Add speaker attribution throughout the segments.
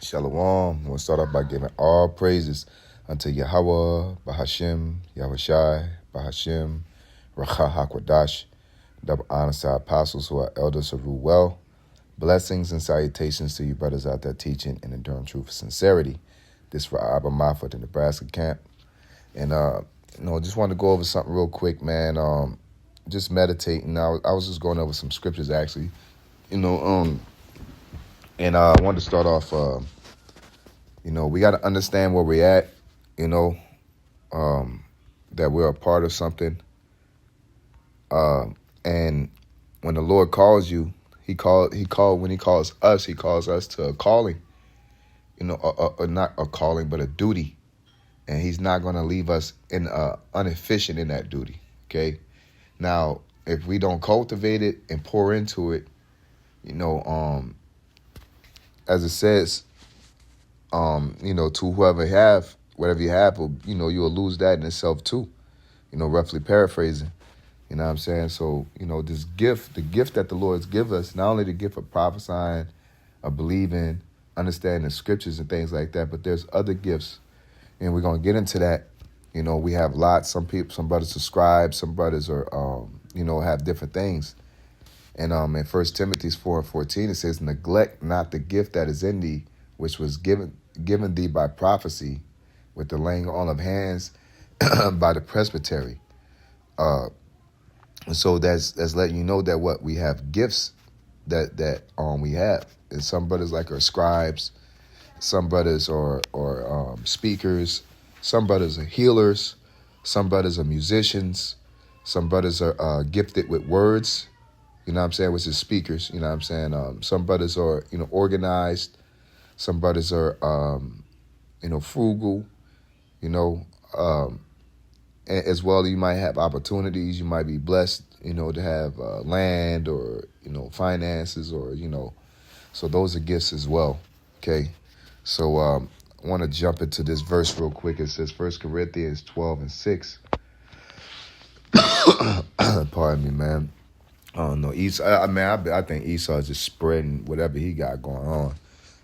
Speaker 1: Shalom. We'll start off by giving all praises unto Yahweh, Bahashim, Yahushai, Bahashim, Racha HaKodash. Double honors to our apostles who are elders who rule well. Blessings and salutations to you brothers out there teaching and enduring truth and sincerity. This for Abba Maffa, the Nebraska camp. And, just wanted to go over something real quick, man. Just meditating. I was just going over some scriptures, actually. And I wanted to start off, we got to understand where we're at, that we're a part of something. And when the Lord calls you, when he calls us to a calling, not a calling, but a duty. And he's not going to leave us inefficient in that duty. Okay. Now, if we don't cultivate it and pour into it, as it says, to whoever have, whatever you have, you'll lose that in itself too, roughly paraphrasing, you know what I'm saying? So, this gift, the gift that the Lord's give us, not only the gift of prophesying, of believing, understanding the scriptures and things like that, but there's other gifts, and we're going to get into that. We have lots, some brothers are scribes, some brothers are, have different things. And in 1 Timothy 4:14, it says, neglect not the gift that is in thee, which was given thee by prophecy, with the laying on of hands by the presbytery. And so that's letting you know that what we have gifts that we have. And some brothers are scribes, some brothers are speakers, some brothers are healers, some brothers are musicians, some brothers are gifted with words, which is speakers, some brothers are, organized, some brothers are, frugal, as well. You might have opportunities, you might be blessed, to have land or, finances or, so those are gifts as well. Okay. So I want to jump into this verse real quick. It says 1 Corinthians 12:6. Pardon me, man. I don't know. Esau, I think Esau is just spreading whatever he got going on,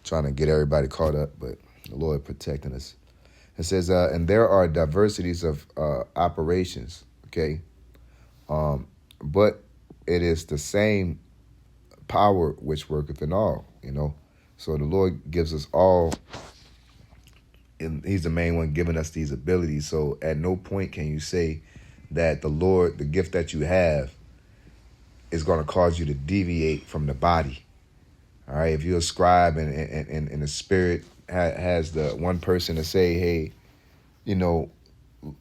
Speaker 1: trying to get everybody caught up, but the Lord protecting us. It says, and there are diversities of operations, okay? But it is the same power which worketh in all, So the Lord gives us all, and he's the main one giving us these abilities. So at no point can you say that the Lord, the gift that you have, is going to cause you to deviate from the body. All right. If you're a scribe and the spirit has the one person to say, hey,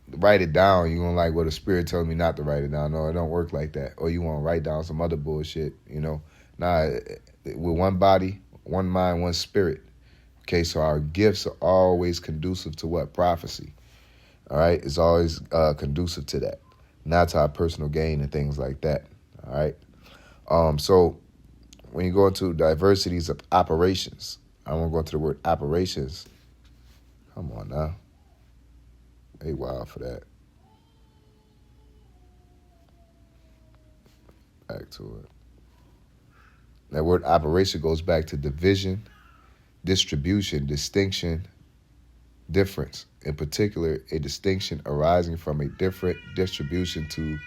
Speaker 1: write it down. You're going to the spirit telling me not to write it down. No, it don't work like that. Or you want to write down some other bullshit, Nah, with one body, one mind, one spirit. Okay. So our gifts are always conducive to what? Prophecy. All right. It's always conducive to that, not to our personal gain and things like that. All right. So when you go into diversities of operations, I won't go into the word operations. Come on now. Hey, wild for that. Back to it. That word operation goes back to division, distribution, distinction, difference. In particular, a distinction arising from a different distribution to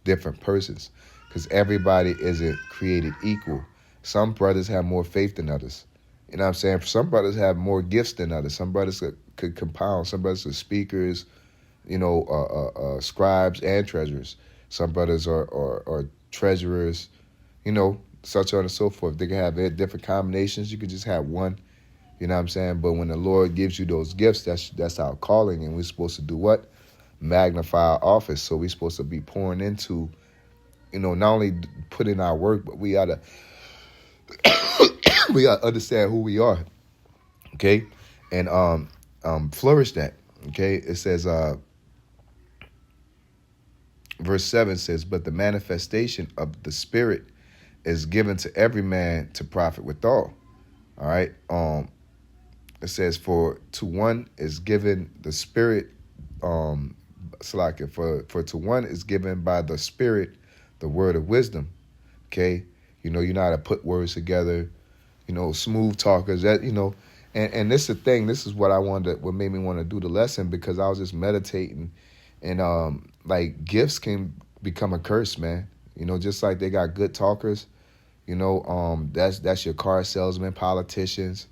Speaker 1: different persons. Because everybody isn't created equal. Some brothers have more faith than others. You know what I'm saying? Some brothers have more gifts than others. Some brothers could compound. Some brothers are speakers, scribes and treasurers. Some brothers are treasurers, such on and so forth. They can have different combinations. You could just have one, you know what I'm saying? But when the Lord gives you those gifts, that's our calling. And we're supposed to do what? Magnify our office. So we're supposed to be pouring into, not only put in our work, but we gotta understand who we are, okay, and flourish that, okay. It says, verse 7 says, but the manifestation of the Spirit is given to every man to profit withal. All right. It says, for to one is given the Spirit, for to one is given by the Spirit the word of wisdom. Okay. You know how to put words together, smooth talkers that, And this is the thing. This is what I wanted. What made me want to do the lesson, because I was just meditating, and like gifts can become a curse, man. You know, just like they got good talkers. You know, that's your car salesmen, politicians.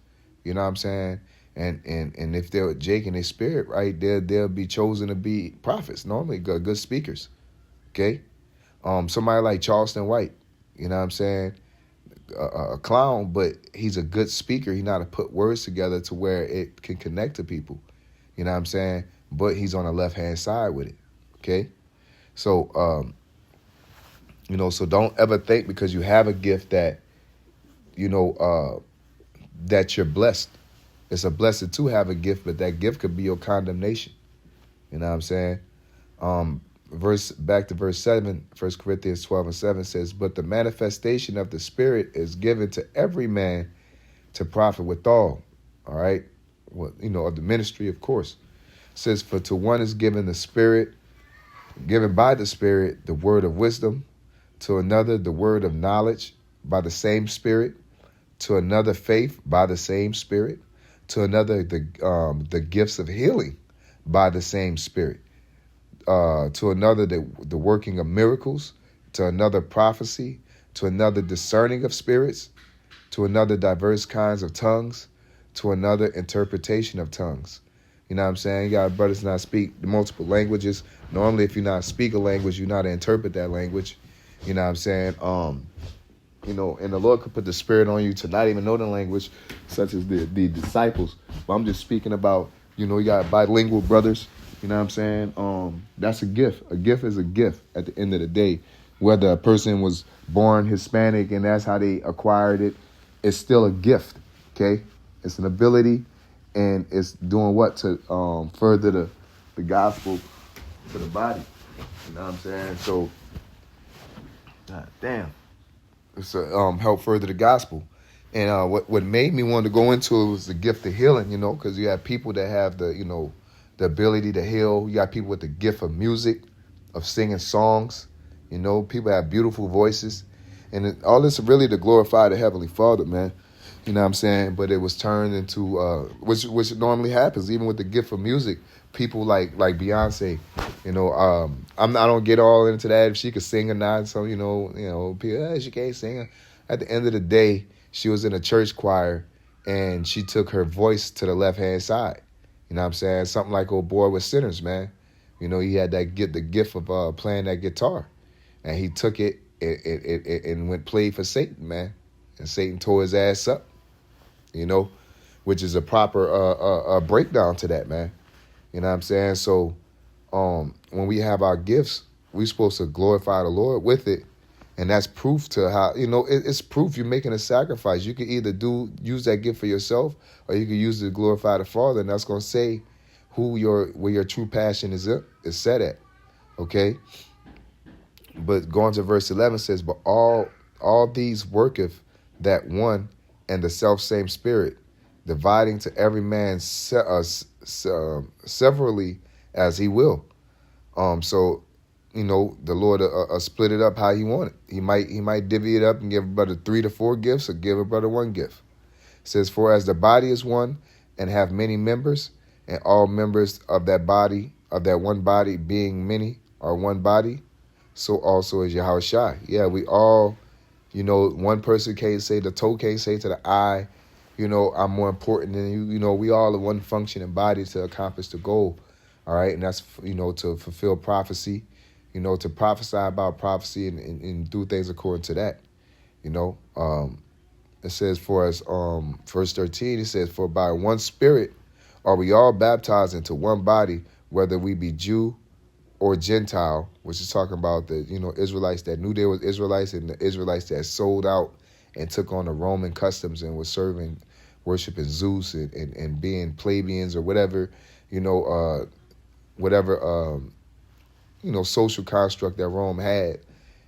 Speaker 1: You know what I'm saying? And if they're Jake in their spirit, right, they'll be chosen to be prophets. Normally, good speakers. Okay, somebody like Charleston White. You know what I'm saying? A clown, but he's a good speaker. He know how to put words together to where it can connect to people. You know what I'm saying? But he's on the left-hand side with it. Okay? So, you know, so don't ever think because you have a gift that, you know, that you're blessed. It's a blessing to have a gift, but that gift could be your condemnation. You know what I'm saying? Back to verse 7, 1 Corinthians 12:7 says, but the manifestation of the Spirit is given to every man to profit withal. All right? Well, you know, of the ministry, of course. It says, for to one is given the Spirit, given by the Spirit, the word of wisdom, to another the word of knowledge by the same Spirit, to another faith by the same Spirit, to another the gifts of healing by the same Spirit, to another the working of miracles, to another prophecy, to another discerning of spirits, to another diverse kinds of tongues, to another interpretation of tongues. You know what I'm saying? You got brothers not speak the multiple languages. Normally, if you not speak a language, you know how to interpret that language. You know what I'm saying? You know, and the Lord could put the Spirit on you to not even know the language, such as the disciples. But I'm just speaking about, you know, you got bilingual brothers. You know what I'm saying? That's a gift. A gift is a gift at the end of the day. Whether a person was born Hispanic and that's how they acquired it, it's still a gift, okay? It's an ability, and it's doing what to further the gospel to the body. You know what I'm saying? So, God damn. It's help further the gospel. And what made me want to go into it was the gift of healing, you know, because you have people that have the, you know, the ability to heal. You got people with the gift of music, of singing songs. You know, people have beautiful voices. And all this really to glorify the Heavenly Father, man. You know what I'm saying? But it was turned into, which normally happens, even with the gift of music. People like Beyonce, you know, I don't get all into that if she could sing or not. So, you know, people, she can't sing. At the end of the day, she was in a church choir, and she took her voice to the left-hand side. You know what I'm saying? Something like old boy with sinners, man. You know, he had the gift of playing that guitar. And he took it and went played for Satan, man. And Satan tore his ass up, you know, which is a proper breakdown to that, man. You know what I'm saying? So when we have our gifts, we're supposed to glorify the Lord with it. And that's proof to how, you know, it's proof you're making a sacrifice. You can either use that gift for yourself, or you can use it to glorify the Father. And that's going to say where your true passion is set at. Okay? But going to verse 11 says, but all these worketh that one and the selfsame Spirit, dividing to every man severally as he will. So, you know, the Lord split it up how he wanted. He might divvy it up and give a brother 3 to 4 gifts, or give a brother 1 gift. It says, for as the body is one and have many members, and all members of that body, of that one body being many, are one body, so also is Yahushua. Yeah, we all, you know, one person can't say, the toe can't say to the eye, you know, I'm more important than you. You know, we all are one functioning body to accomplish the goal. All right. And that's, you know, to fulfill prophecy, you know, to prophesy about prophecy and do things according to that. You know, it says for us, verse 13, it says, for by one Spirit are we all baptized into one body, whether we be Jew or Gentile, which is talking about the, you know, Israelites that knew they were Israelites, and the Israelites that sold out and took on the Roman customs and was worshiping Zeus and being plebeians or whatever, you know, you know, social construct that Rome had,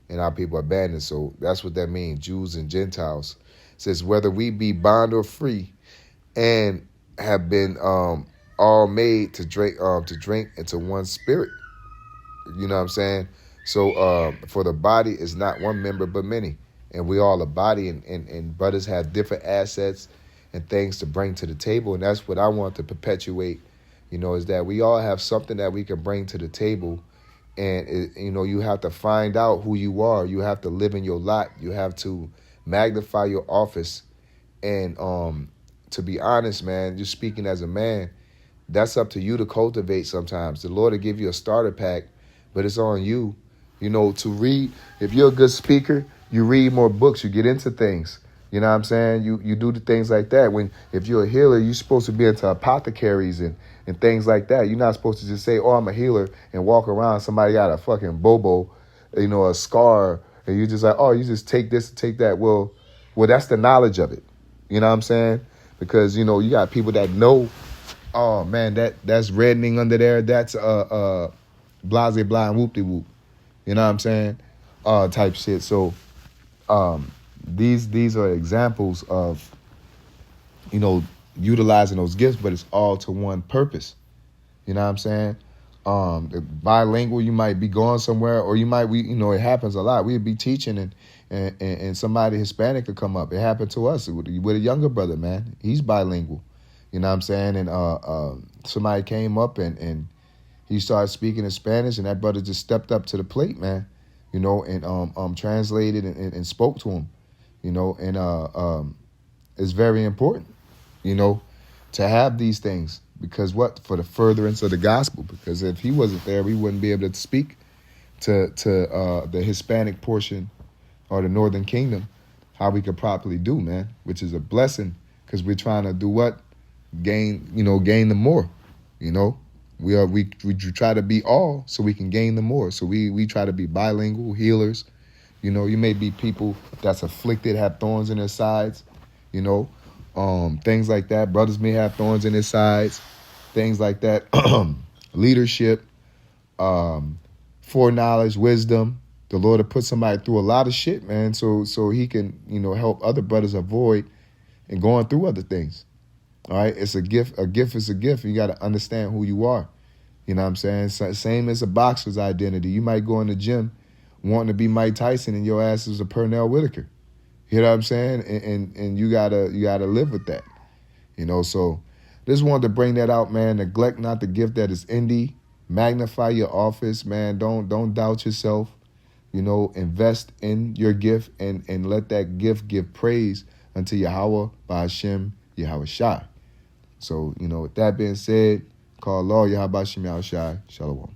Speaker 1: and our people abandoned. So that's what that means, Jews and Gentiles. It says, whether we be bond or free, and have been all made to drink into one Spirit. You know what I'm saying? So for the body is not one member but many. And we all a body, and brothers have different assets and things to bring to the table. And that's what I want to perpetuate, is that we all have something that we can bring to the table. And, you have to find out who you are. You have to live in your lot. You have to magnify your office. And to be honest, man, just speaking as a man, that's up to you to cultivate sometimes. The Lord will give you a starter pack, but it's on you, to read. If you're a good speaker, you read more books, you get into things. You know what I'm saying? You do the things like that. If you're a healer, you're supposed to be into apothecaries and things like that. You're not supposed to just say, oh, I'm a healer, and walk around, somebody got a fucking bobo, a scar, and you just like, oh, you just take this and take that. Well, that's the knowledge of it. You know what I'm saying? Because, you got people that know, oh man, that's reddening under there. That's blase blah and whoop de whoop. You know what I'm saying? Type shit. So these are examples of, utilizing those gifts, but it's all to one purpose. You know what I'm saying? Bilingual, you might be going somewhere, or you might it happens a lot. We'd be teaching and somebody Hispanic could come up. It happened to us with a younger brother, man. He's bilingual. You know what I'm saying? And somebody came up and he started speaking in Spanish, and that brother just stepped up to the plate, man. And translated and spoke to him. And it's very important, to have these things. Because for the furtherance of the gospel. Because if he wasn't there, we wouldn't be able to speak to the Hispanic portion or the Northern Kingdom how we could properly do, man. Which is a blessing, because we're trying to do what? Gain the more. We try to be all so we can gain the more. So we try to be bilingual healers. You may be people that's afflicted, have thorns in their sides, things like that. Brothers may have thorns in their sides, things like that. Leadership, foreknowledge, wisdom. The Lord will put somebody through a lot of shit, man, so he can, help other brothers avoid and going through other things. All right, it's a gift. A gift is a gift. You got to understand who you are. You know what I'm saying? Same as a boxer's identity. You might go in the gym wanting to be Mike Tyson, and your ass is a Pernell Whitaker. You know what I'm saying? And you gotta live with that. So just wanted to bring that out, man. Neglect not the gift that is in thee. Magnify your office, man. Don't doubt yourself. Invest in your gift and let that gift give praise unto Yahweh by Hashem Yahweh Shai. So, with that being said, call Allah Yahweh Shem Yahweh Shai. Shalom.